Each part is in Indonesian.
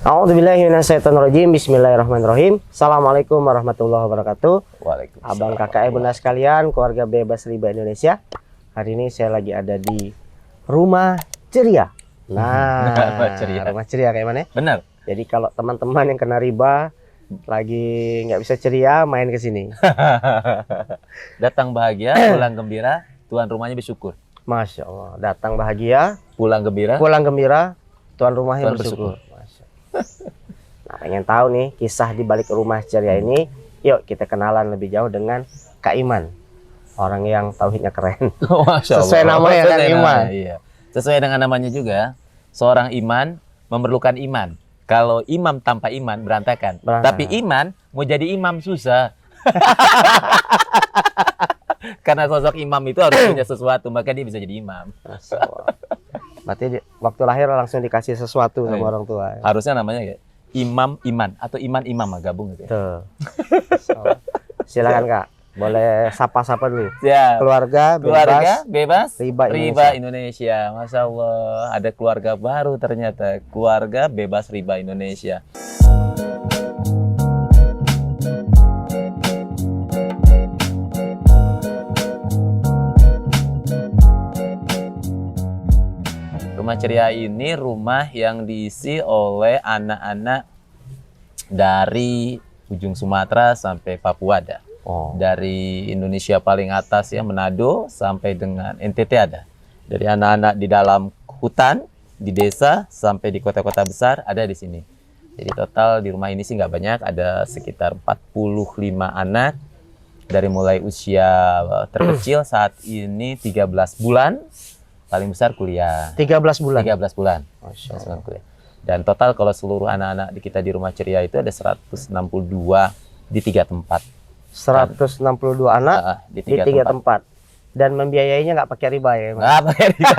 A'udzubillahi minasyaitonirrajim. Bismillahirrahmanirrahim. Assalamualaikum warahmatullahi wabarakatuh. Waalaikumsalam. Abang, kakak, bunda sekalian, keluarga bebas riba Indonesia. Hari ini saya lagi ada di Rumah Ceria. Nah, Rumah Ceria kayak mana? Benar. Jadi kalau teman-teman yang kena riba lagi nggak bisa ceria, main ke sini. Datang bahagia, pulang gembira, tuan rumahnya bersyukur. Masya Allah. Datang bahagia, Pulang gembira, tuan rumahnya bersyukur. Nah, pengen tahu nih kisah di balik Rumah Ceria ini. Yuk kita kenalan lebih jauh dengan Kak Iman, orang yang tauhidnya keren. Masya Allah. Sesuai namanya kan Iman. Iya. Sesuai dengan namanya juga, seorang iman memerlukan iman. Kalau imam tanpa iman berantakan. Tapi iman mau jadi imam susah. Karena sosok imam itu harus punya sesuatu, maka dia bisa jadi imam. Masya Allah. Berarti waktu lahir langsung dikasih sesuatu sama orang tua. Ya? Harusnya namanya kayak imam iman atau iman imam gabung gitu. Tuh. Silakan Kak, boleh sapa-sapa dulu. Ya. Keluarga bebas riba Indonesia. Masya Allah, ada keluarga baru ternyata, keluarga bebas riba Indonesia. Rumah Ceria ini rumah yang diisi oleh anak-anak dari ujung Sumatera sampai Papua ada. Dari Indonesia paling atas ya, Manado, sampai dengan NTT ada. Dari anak-anak di dalam hutan, di desa, sampai di kota-kota besar ada di sini. Jadi total di rumah ini sih nggak banyak, ada sekitar 45 anak. Dari mulai usia terkecil saat ini 13 bulan, paling besar kuliah. 13 bulan? 13 bulan. Masya Allah. Kuliah. Dan total kalau seluruh anak-anak kita di Rumah Ceria itu ada 162 di 3 tempat. 162 anak di 3 tempat. Dan membiayainya nggak pakai riba ya? Nggak pakai riba.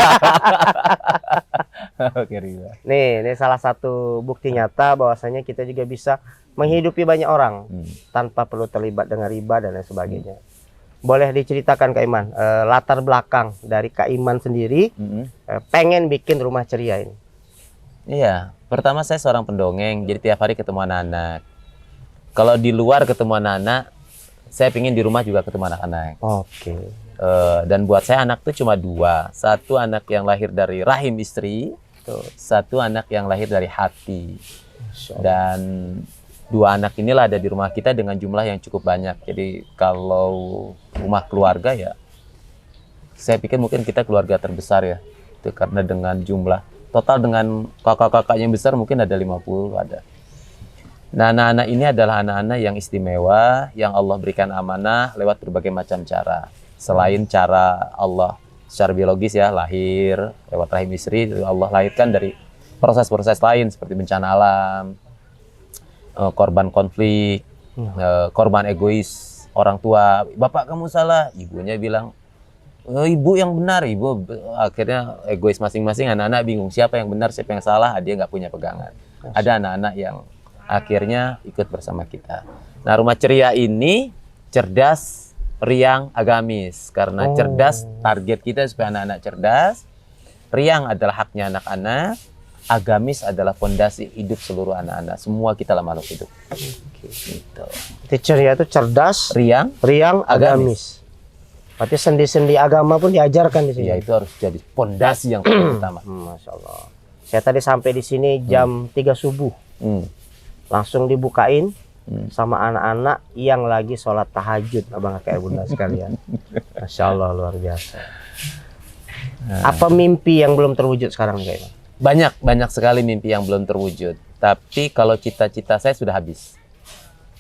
Pakai riba. Nih salah satu bukti nyata bahwasanya kita juga bisa menghidupi banyak orang tanpa perlu terlibat dengan riba dan lain sebagainya. Boleh diceritakan Kak Iman, latar belakang dari Kak Iman sendiri pengen bikin Rumah Ceria ini? Iya, pertama saya seorang pendongeng, jadi tiap hari ketemu anak-anak. Kalau di luar ketemu anak-anak, saya pingin di rumah juga ketemu anak-anak. Oke. Dan buat saya anak tuh cuma 2. Satu anak yang lahir dari rahim istri, satu anak yang lahir dari hati. Dan 2 anak inilah ada di rumah kita dengan jumlah yang cukup banyak. Jadi kalau rumah keluarga ya, saya pikir mungkin kita keluarga terbesar ya. Itu karena dengan jumlah total dengan kakak-kakak yang besar mungkin ada 50 ada. Nah, anak-anak ini adalah anak-anak yang istimewa, yang Allah berikan amanah lewat berbagai macam cara. Selain cara Allah secara biologis ya, lahir lewat rahim istri, Allah lahirkan dari proses-proses lain seperti bencana alam, korban konflik, korban egois orang tua. Bapak kamu salah, ibunya bilang ibu yang benar. Ibu akhirnya egois masing-masing, anak-anak bingung siapa yang benar siapa yang salah, dia nggak punya pegangan. Ada anak-anak yang akhirnya ikut bersama kita. Nah, Rumah Ceria ini cerdas, riang, agamis. Karena cerdas, target kita supaya anak-anak cerdas. Riang adalah haknya anak-anak. Agamis adalah fondasi hidup seluruh anak-anak. Semua kita lah makhluk hidup. Gitu. Ceria itu cerdas, riang, agamis. Berarti sendi-sendi agama pun diajarkan di sini. Ya, itu harus jadi fondasi yang pertama. Masya Allah. Saya tadi sampai di sini jam 3 subuh. Langsung dibukain sama anak-anak yang lagi sholat tahajud, abang kakak bunda sekalian. Masya Allah, luar biasa. Apa mimpi yang belum terwujud sekarang nih, Kak? Banyak sekali mimpi yang belum terwujud. Tapi kalau cita-cita saya sudah habis.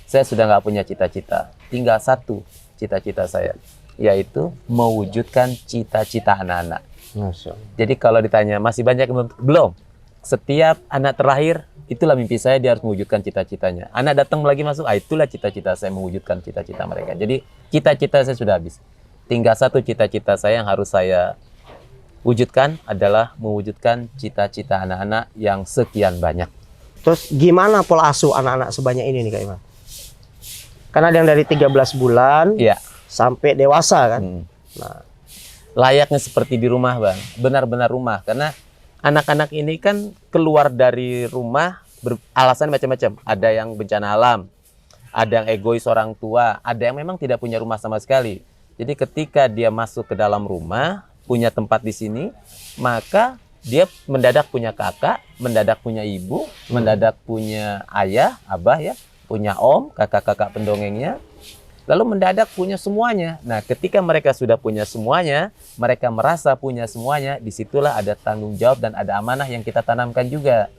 Saya sudah nggak punya cita-cita. Tinggal satu cita-cita saya, yaitu mewujudkan cita-cita anak-anak. Jadi kalau ditanya masih banyak yang belum. Setiap anak terlahir, itulah mimpi saya, dia harus mewujudkan cita-citanya. Anak datang lagi masuk, itulah cita-cita saya, mewujudkan cita-cita mereka. Jadi cita-cita saya sudah habis. Tinggal satu cita-cita saya yang harus saya wujudkan adalah mewujudkan cita-cita anak-anak yang sekian banyak. Terus gimana pola asuh anak-anak sebanyak ini nih Kak Iman? Karena ada yang dari 13 bulan sampai dewasa kan. Nah, layaknya seperti di rumah, Bang. Benar-benar rumah. Karena anak-anak ini kan keluar dari rumah Alasan macam-macam. Ada yang bencana alam, ada yang egois orang tua, ada yang memang tidak punya rumah sama sekali. Jadi ketika dia masuk ke dalam rumah, punya tempat di sini, maka dia mendadak punya kakak, mendadak punya ibu, mendadak punya ayah, abah ya, punya om, kakak-kakak pendongengnya, lalu mendadak punya semuanya. Nah, ketika mereka sudah punya semuanya, mereka merasa punya semuanya, disitulah ada tanggung jawab dan ada amanah yang kita tanamkan juga.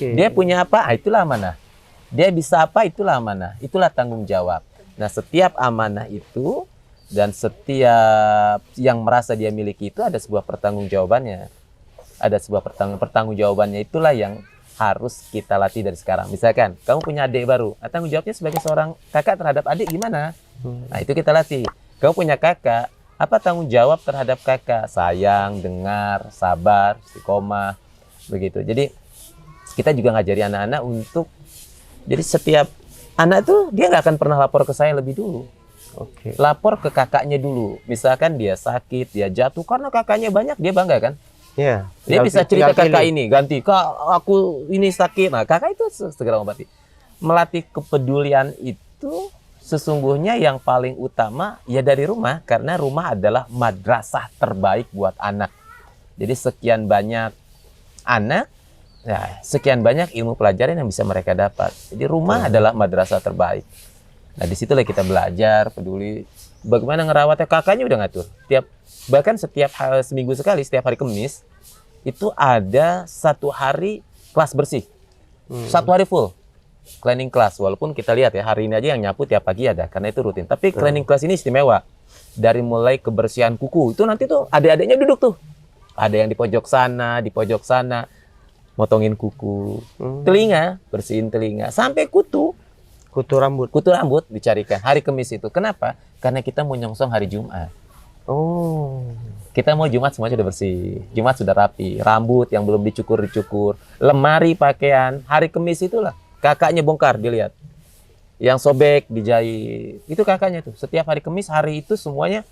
Dia punya apa? Itulah amanah. Dia bisa apa? Itulah amanah. Itulah tanggung jawab. Nah, setiap amanah itu dan setiap yang merasa dia miliki itu ada sebuah pertanggungjawabannya. Ada sebuah pertanggungjawabannya, itulah yang harus kita latih dari sekarang. Misalkan kamu punya adik baru, nah, tanggung jawabnya sebagai seorang kakak terhadap adik gimana? Nah, itu kita latih. Kamu punya kakak, apa tanggung jawab terhadap kakak? Sayang, dengar, sabar, istiqomah, begitu. Jadi kita juga ngajari anak-anak untuk, jadi setiap anak tuh dia nggak akan pernah lapor ke saya lebih dulu. Lapor ke kakaknya dulu. Misalkan dia sakit, dia jatuh karena kakaknya banyak, dia bangga kan? Iya. Dia bisa cerita kakak ini, ganti, kak aku ini sakit. Nah, kakak itu segera obati. Melatih kepedulian itu sesungguhnya yang paling utama ya dari rumah, karena rumah adalah madrasah terbaik buat anak. Jadi sekian banyak anak, ya, sekian banyak ilmu pelajaran yang bisa mereka dapat. Jadi rumah adalah madrasah terbaik. Nah, disitulah kita belajar, peduli. Bagaimana ngerawatnya, kakaknya udah ngatur. Bahkan setiap seminggu sekali, setiap hari Kamis, itu ada 1 hari kelas bersih. 1 hari full cleaning class. Walaupun kita lihat ya, hari ini aja yang nyapu tiap pagi ada, karena itu rutin. Tapi cleaning class ini istimewa. Dari mulai kebersihan kuku, itu nanti tuh adik-adiknya duduk tuh. Ada yang di pojok sana, motongin kuku. Telinga, bersihin telinga. Sampai kutu rambut dicarikan hari Kamis itu. Kenapa? Karena kita mau nyongsong hari Jumat. Kita mau Jumat semuanya sudah bersih, Jumat sudah rapi, rambut yang belum dicukur, lemari pakaian, hari Kamis itulah kakaknya bongkar, dilihat. Yang sobek dijahit, itu kakaknya tuh. Setiap hari Kamis, hari itu semuanya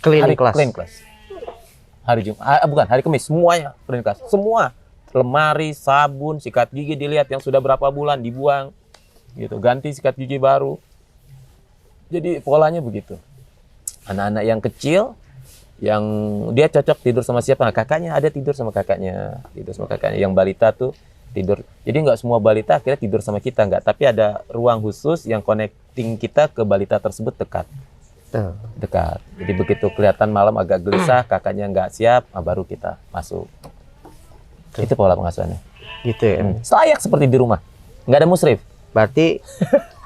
clean class. Hari Jumat, bukan, hari Kamis semuanya clean class. Semua lemari, sabun, sikat gigi dilihat yang sudah berapa bulan dibuang. Gitu, ganti sikat gigi baru. Jadi polanya begitu. Anak-anak yang kecil yang dia cocok tidur sama siapa? Nah, kakaknya ada tidur sama kakaknya. Yang balita tuh tidur. Jadi nggak semua balita akhirnya tidur sama kita, nggak. Tapi ada ruang khusus yang connecting kita ke balita tersebut dekat. Jadi begitu kelihatan malam agak gelisah, kakaknya nggak siap, baru kita masuk. Itu pola pengasuhannya. Gitu ya. Layak seperti di rumah. Nggak ada musrif. Berarti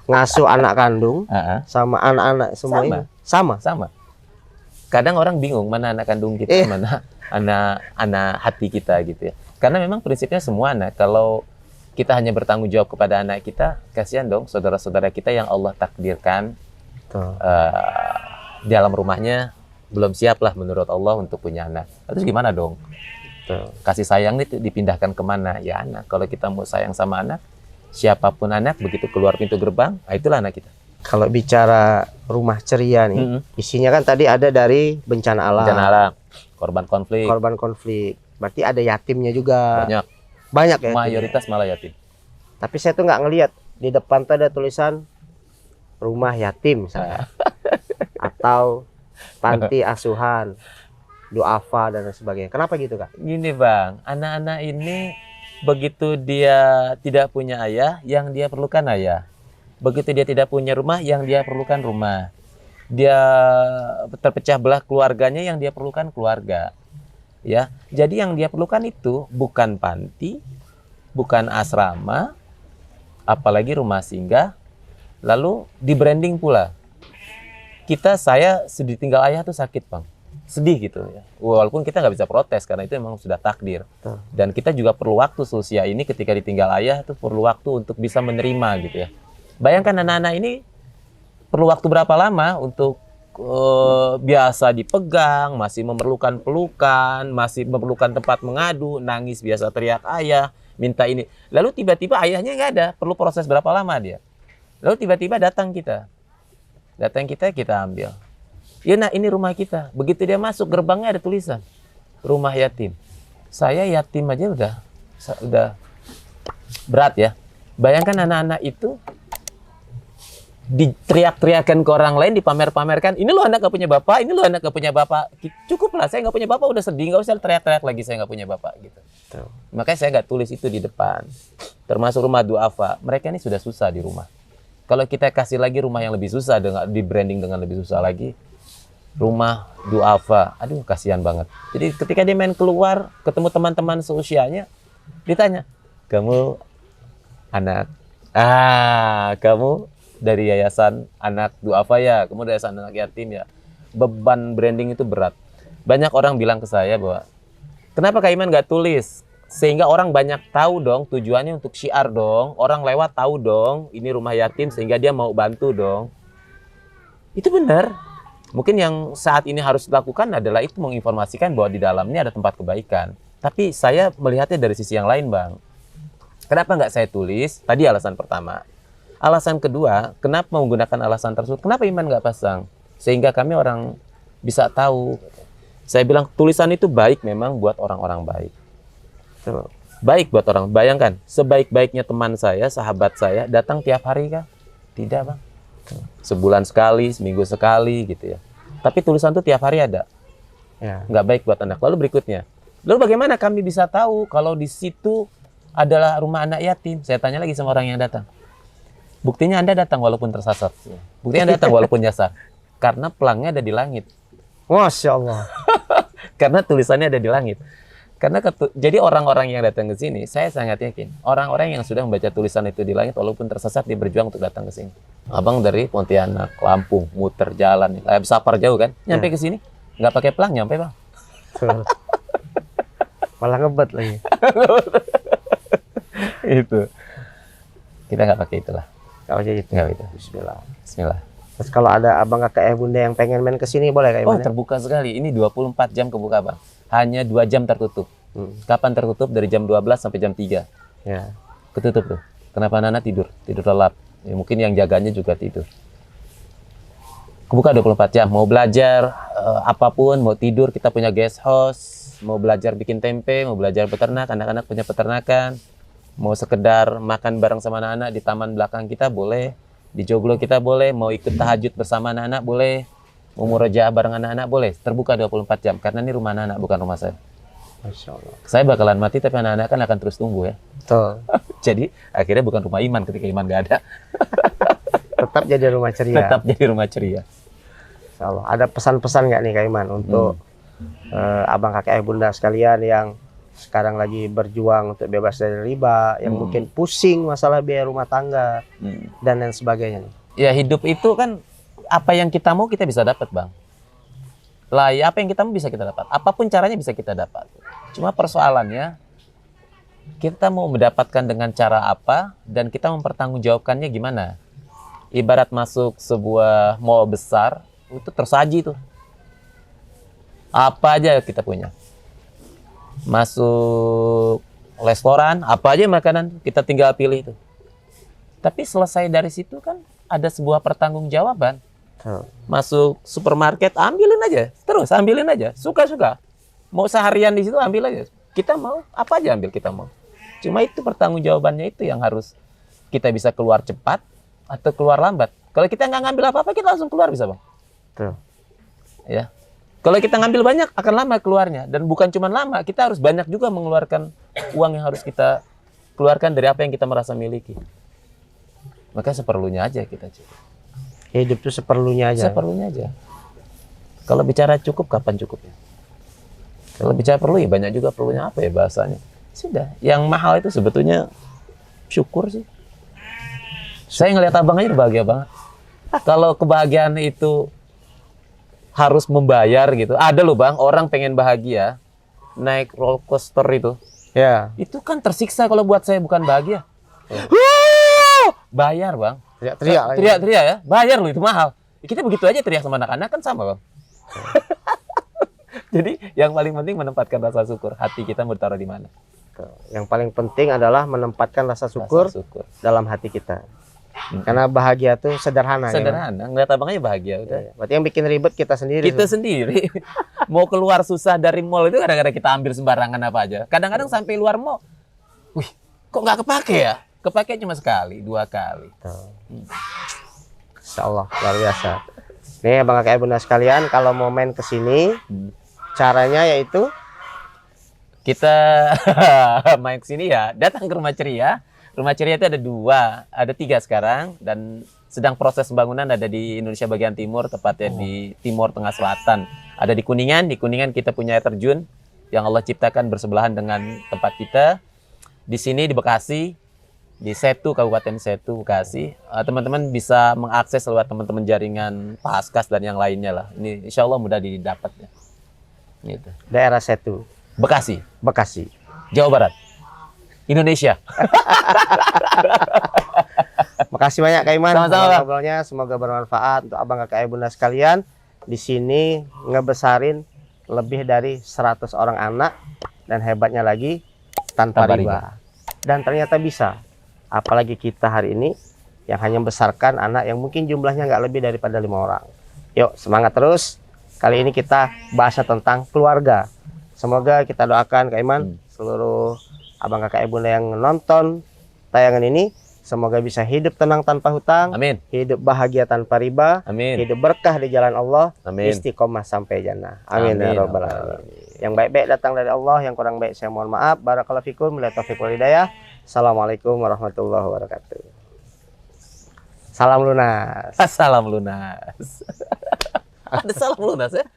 ngasuh anak kandung sama anak-anak semua ini sama. Kadang orang bingung mana anak kandung kita, mana anak hati kita gitu ya. Karena memang prinsipnya semua anak, kalau kita hanya bertanggung jawab kepada anak kita, kasihan dong saudara-saudara kita yang Allah takdirkan di dalam rumahnya belum siap lah menurut Allah untuk punya anak. Terus gimana dong? Kasih sayang itu dipindahkan kemana? Ya anak. Kalau kita mau sayang sama anak, siapapun anak, begitu keluar pintu gerbang, itulah anak kita. Kalau bicara rumah ceria nih, isinya kan tadi ada dari bencana alam, korban konflik. Berarti ada yatimnya juga. Banyak ya. Mayoritas malah yatim. Tapi saya tuh nggak ngelihat di depan tuh ada tulisan rumah yatim misalnya, atau panti asuhan, duafa dan sebagainya. Kenapa gitu, Kak? Gini bang, anak-anak ini begitu dia tidak punya ayah, yang dia perlukan ayah. Begitu dia tidak punya rumah, yang dia perlukan rumah. Dia terpecah belah keluarganya, yang dia perlukan keluarga. Ya, jadi yang dia perlukan itu bukan panti, bukan asrama, apalagi rumah singgah. Lalu di branding pula. Saya ditinggal ayah tuh sakit bang, sedih gitu ya. Walaupun kita nggak bisa protes karena itu memang sudah takdir. Dan kita juga perlu waktu seusia ini ketika ditinggal ayah tuh perlu waktu untuk bisa menerima gitu ya. Bayangkan anak-anak ini perlu waktu berapa lama untuk biasa dipegang, masih memerlukan pelukan, masih memerlukan tempat mengadu, nangis biasa teriak ayah, minta ini. Lalu tiba-tiba ayahnya nggak ada, perlu proses berapa lama dia? Lalu tiba-tiba datang kita ambil. Ya nah ini rumah kita. Begitu dia masuk gerbangnya ada tulisan rumah yatim. Saya yatim aja udah berat ya. Bayangkan anak-anak itu diteriak-teriakan ke orang lain, dipamer-pamerkan. Ini lo anak gak punya bapak, ini lo anak gak punya bapak. Cukup lah, saya gak punya bapak udah sedih, gak usah teriak-teriak lagi saya gak punya bapak gitu. Makanya saya gak tulis itu di depan. Termasuk rumah duafa, mereka ini sudah susah di rumah. Kalau kita kasih lagi rumah yang lebih susah, dengan di branding dengan lebih susah lagi, rumah duafa, aduh kasihan banget. Jadi ketika dia main keluar, ketemu teman-teman seusianya, ditanya, kamu anak, kamu dari yayasan anak duafa ya, kamu dari yayasan anak yatim ya. Beban branding itu berat. Banyak orang bilang ke saya bahwa, kenapa Kak Iman nggak tulis? Sehingga orang banyak tahu dong, tujuannya untuk syiar dong. Orang lewat tahu dong, ini rumah yatim sehingga dia mau bantu dong. Itu benar. Mungkin yang saat ini harus dilakukan adalah itu menginformasikan bahwa di dalamnya ada tempat kebaikan. Tapi saya melihatnya dari sisi yang lain, Bang. Kenapa nggak saya tulis? Tadi alasan pertama. Alasan kedua, kenapa menggunakan alasan tersebut? Kenapa Iman nggak pasang? Sehingga kami orang bisa tahu. Saya bilang tulisan itu baik memang buat orang-orang baik. Baik buat orang. Bayangkan, sebaik-baiknya teman saya, sahabat saya, datang tiap hari kah? Tidak, Bang. Sebulan sekali, seminggu sekali gitu ya. Tapi tulisan itu tiap hari ada. Ya. Nggak baik buat anak. Lalu berikutnya, lalu bagaimana kami bisa tahu kalau di situ adalah rumah anak yatim? Saya tanya lagi sama orang yang datang. Buktinya Anda datang walaupun tersasar. Buktinya Anda datang walaupun nyasar. Karena pelangnya ada di langit. Masya Allah. Karena tulisannya ada di langit. Karena jadi orang-orang yang datang ke sini, saya sangat yakin. Orang-orang yang sudah membaca tulisan itu di langit walaupun tersasar, dia berjuang untuk datang ke sini. Abang dari Pontianak, Lampung, muter jalan. Sapar jauh kan? Nyampe ke sini, nggak pakai pelang, nyampe Bang. Malah ngebet lagi. Itu. Kita nggak pakai itulah. Kalau jadi itu. Nggak itu. Bismillah. Bismillah. Terus kalau ada abang kakak bunda yang pengen main ke sini boleh Kak Oh, Iman? terbuka sekali. Ini 24 jam kebuka, Bang. Hanya 2 jam tertutup. Kapan tertutup? Dari jam 12 sampai jam 3. Ya. Ketutup tuh. Kenapa anak tidur? Tidur lelap. Ya, mungkin yang jaganya juga tidur. Kebuka 24 jam. Mau belajar apapun, mau tidur, kita punya guest house. Mau belajar bikin tempe, mau belajar beternak, anak-anak punya peternakan. Mau sekedar makan bareng sama anak-anak di taman belakang kita boleh, di joglo kita boleh, mau ikut tahajud bersama anak-anak boleh, mau murojaah bareng anak-anak boleh. Terbuka 24 jam karena ini rumah anak-anak bukan rumah saya. Masya Allah. Saya bakalan mati tapi anak-anak kan akan terus tumbuh ya. Betul. Jadi akhirnya bukan rumah Iman ketika Iman gak ada. Tetap jadi rumah ceria. Tetap jadi rumah ceria. Insya Allah. Ada pesan-pesan nggak nih Kak Iman untuk abang kakak bunda sekalian yang sekarang lagi berjuang untuk bebas dari riba, yang mungkin pusing masalah biaya rumah tangga dan lain sebagainya nih. Ya hidup itu kan apa yang kita mau kita bisa dapat, Bang. Lah ya apa yang kita mau bisa kita dapat. Apapun caranya bisa kita dapat. Cuma persoalannya kita mau mendapatkan dengan cara apa dan kita mempertanggungjawabkannya gimana. Ibarat masuk sebuah mall besar, itu tersaji tuh. Apa aja kita punya. Masuk restoran, apa aja makanan, kita tinggal pilih itu. Tapi selesai dari situ kan ada sebuah pertanggungjawaban. Masuk supermarket, ambilin aja, terus ambilin aja, suka-suka. Mau seharian di situ ambil aja. Kita mau apa aja ambil kita mau. Cuma itu pertanggungjawabannya itu yang harus kita bisa keluar cepat atau keluar lambat. Kalau kita nggak ngambil apa-apa, kita langsung keluar bisa, Bang. Ya. Kalau kita ngambil banyak, akan lama keluarnya. Dan bukan cuma lama, kita harus banyak juga mengeluarkan uang yang harus kita keluarkan dari apa yang kita merasa miliki. Maka seperlunya aja kita cukup. Hidup itu seperlunya aja. Seperlunya aja. Kalau bicara cukup, kapan cukupnya? Kalau bicara perlu, ya banyak juga perlunya apa ya bahasanya. Sudah. Yang mahal itu sebetulnya syukur sih. Saya ngelihat abang aja bahagia banget. Kalau kebahagiaan itu harus membayar gitu. Ada loh Bang, orang pengen bahagia naik roller coaster itu. Ya. Itu kan tersiksa kalau buat saya bukan bahagia. Bayar Bang. Teriak-teriak ya. Bayar loh itu mahal. Kita begitu aja teriak sama anak-anak kan sama Bang. Jadi yang paling penting menempatkan rasa syukur. Hati kita mau taruh di mana? Yang paling penting adalah menempatkan rasa syukur dalam hati kita. Karena bahagia tuh sederhana. Sederhana, ngeliat abang aja bahagia udah. Ya, berarti yang bikin ribet kita sendiri. Kita sendiri. Mau keluar susah dari mall itu kadang-kadang kita ambil sembarangan apa aja. Kadang-kadang sampai luar mall, wih, Kok nggak kepake ya? Kepake cuma sekali, 2 kali. Tuh. Insya Allah luar biasa. Nih Abang Kakak Bunda sekalian, kalau mau main ke sini, caranya yaitu Kita main ke sini ya, datang ke Rumah Ceria. Rumah Ceria itu ada 2, ada 3 sekarang, dan sedang proses pembangunan ada di Indonesia bagian timur, tepatnya di Timur Tengah Selatan. Ada di Kuningan kita punya air terjun yang Allah ciptakan bersebelahan dengan tempat kita. Di sini di Bekasi, di Setu, Kabupaten Setu, Bekasi. Teman-teman bisa mengakses lewat teman-teman jaringan Paskas dan yang lainnya lah. Ini insya Allah mudah didapat ya. Gitu. daerah Setu, Bekasi, Bekasi. Jawa Barat, Indonesia. Makasih banyak Kak Iman Sama-sama, Bang. ngobrolnya, semoga bermanfaat untuk Abang Kakak Bunda sekalian. Di sini ngebesarin lebih dari 100 orang anak, dan hebatnya lagi tanpa Tanpa riba. Dan ternyata bisa. Apalagi kita hari ini yang hanya membesarkan anak yang mungkin jumlahnya nggak lebih daripada 5 orang. Yuk semangat terus. Kali ini kita bahas tentang keluarga. Semoga kita doakan Kak Iman, seluruh Abang Kakak Bunda yang nonton tayangan ini, semoga bisa hidup tenang tanpa hutang, Amin. hidup bahagia tanpa riba, Amin. hidup berkah di jalan Allah, Amin. istiqomah sampai jannah. Amin, Amin. ya rabbal alamin. Yang baik-baik datang dari Allah, yang kurang baik saya mohon maaf. Barakallahu fikum, bila taufiq wal hidayah. Assalamualaikum warahmatullahi wabarakatuh. Salam lunas. Salam lunas. Ada salam lunas ya?